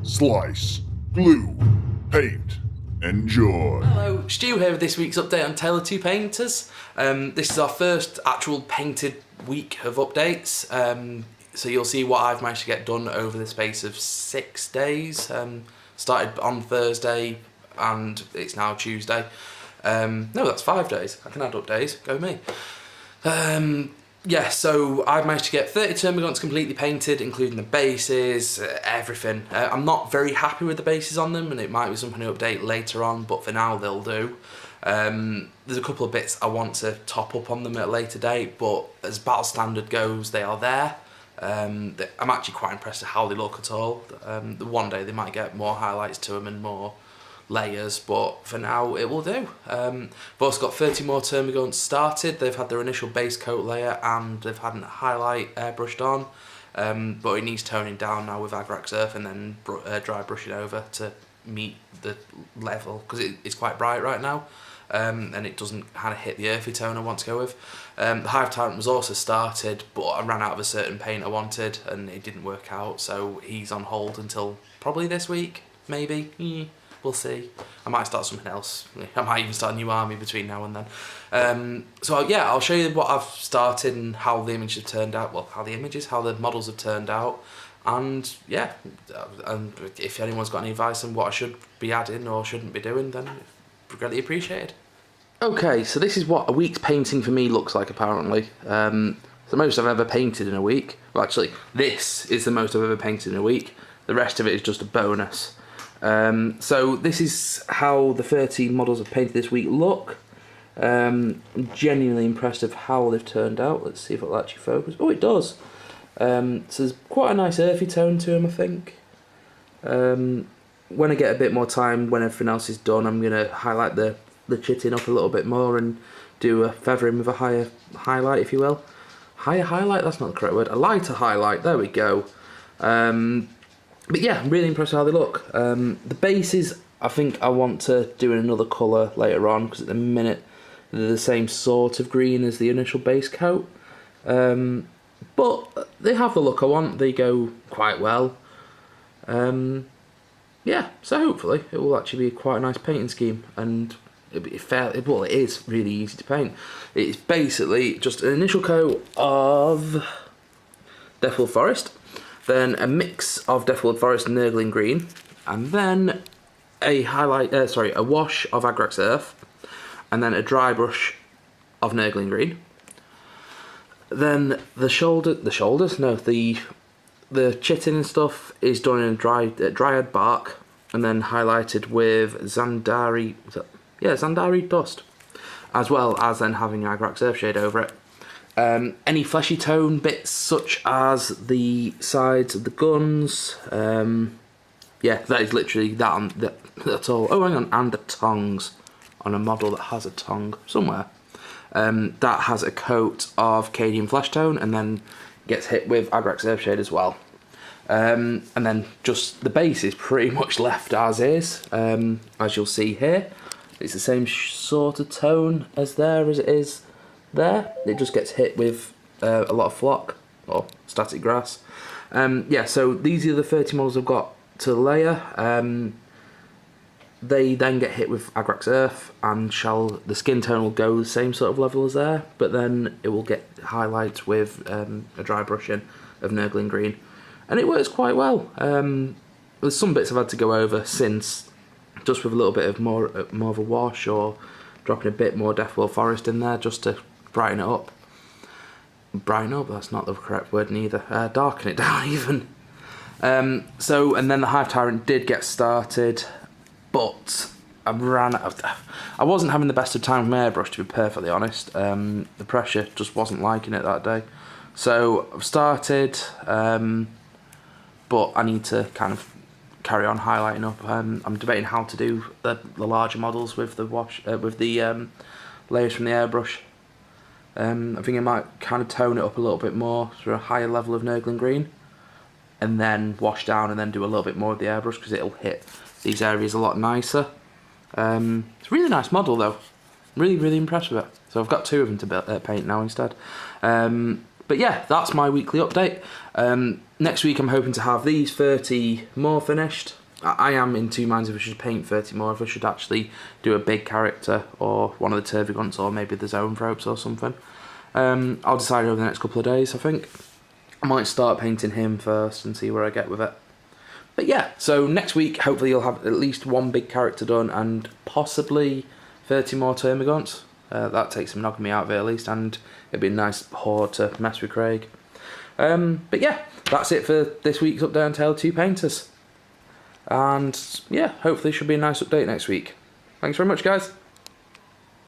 slice, glue, paint, enjoy. Hello, Stu here with this week's update on Tale of Two Painters. This is our first actual painted week of updates. So you'll see what I've managed to get done over the space of 6 days. Started on Thursday and it's now Tuesday. No, that's 5 days. I can add up days, go me. Yeah, so I've managed to get 30 Termagants completely painted, including the bases, everything. I'm not very happy with the bases on them, and it might be something to update later on, but for now they'll do. There's a couple of bits I want to top up on them at a later date, but as battle standard goes, they are there. I'm actually quite impressed at how they look at all. One day they might get more highlights to them and more layers, but for now it will do. I've also got 30 more Termagants started. They've had their initial base coat layer and they've had a highlight airbrushed on, but it needs toning down now with Agrax Earth and then dry brushing over to meet the level, because it's quite bright right now, and it doesn't kind of hit the earthy tone I want to go with. The Hive Tyrant was also started, but I ran out of a certain paint I wanted and it didn't work out, so he's on hold until probably this week, maybe. We'll see. I might start something else. I might even start a new army between now and then. So yeah, I'll show you what I've started and how the images have turned out. Well, how the models have turned out. And yeah, and if anyone's got any advice on what I should be adding or shouldn't be doing, then greatly appreciated. Okay, so this is what a week's painting for me looks like apparently. It's the most I've ever painted in a week. Well, actually, this is the most I've ever painted in a week. The rest of it is just a bonus. So this is how the 30 models I've painted this week look. I'm genuinely impressed of how they've turned out. Let's see if it'll actually focus. Oh, it does. So there's quite a nice earthy tone to them, I think. When I get a bit more time, when everything else is done, I'm going to highlight the chitting up a little bit more and do a feathering with a higher highlight, if you will. Higher highlight? That's not the correct word. A lighter highlight. There we go. But yeah, I'm really impressed with how they look. The bases, I think I want to do in another colour later on, because at the minute they're the same sort of green as the initial base coat. But they have the look I want, they go quite well. Yeah, so hopefully it will actually be quite a nice painting scheme, and it'll be fair. Well, it is really easy to paint. It's basically just an initial coat of Deathwood Forest, then a mix of Deathwood Forest and Nurgling Green, and then a wash of Agrax Earth, and then a dry brush of Nurgling Green. Then the chitting and stuff is done in dryad bark, and then highlighted with Zandari dust, as well as then having Agrax Earth shade over it. Any fleshy tone bits such as the sides of the guns, yeah, that is literally that's all. Oh, hang on, and the tongues on a model that has a tongue somewhere. That has a coat of Cadian flesh tone and then gets hit with Agrax Earth shade as well. And then just the base is pretty much left as is, as you'll see here. It's the same sort of tone as it is there. It just gets hit with a lot of flock or static grass. Yeah, so these are the 30 models I've got to layer. They then get hit with Agrax Earth, and the skin tone will go the same sort of level as there, but then it will get highlights with a dry brushing of Nurgling Green, and it works quite well. There's some bits I've had to go over since, just with a little bit of more of a wash, or dropping a bit more Deathwood Forest in there just to brighten it up. Brighten up, that's not the correct word neither. Darken it down even. And then the Hive Tyrant did get started, but I wasn't having the best of time with my airbrush, to be perfectly honest. The pressure just wasn't liking it that day. So I've started, but I need to kind of carry on highlighting up. I'm debating how to do the larger models with the layers from the airbrush. I think I might kind of tone it up a little bit more to a higher level of Nurgling Green, and then wash down and then do a little bit more with the airbrush, because it'll hit these areas a lot nicer. It's a really nice model though. Really, really impressed with it. So I've got 2 of them to paint now instead. But yeah, that's my weekly update. Next week I'm hoping to have these 30 more finished. I am in two minds if I should paint 30 more, if I should actually do a big character or one of the Termagants or maybe the zone ropes or something. I'll decide over the next couple of days, I think. I might start painting him first and see where I get with it. But yeah, so next week hopefully you'll have at least one big character done and possibly 30 more Termagants. That takes some knocking me out of it at least, and it'd be a nice horde to mess with Craig. But yeah, that's it for this week's Update on Tale of Two Painters. And yeah, hopefully it should be a nice update next week. Thanks very much, guys.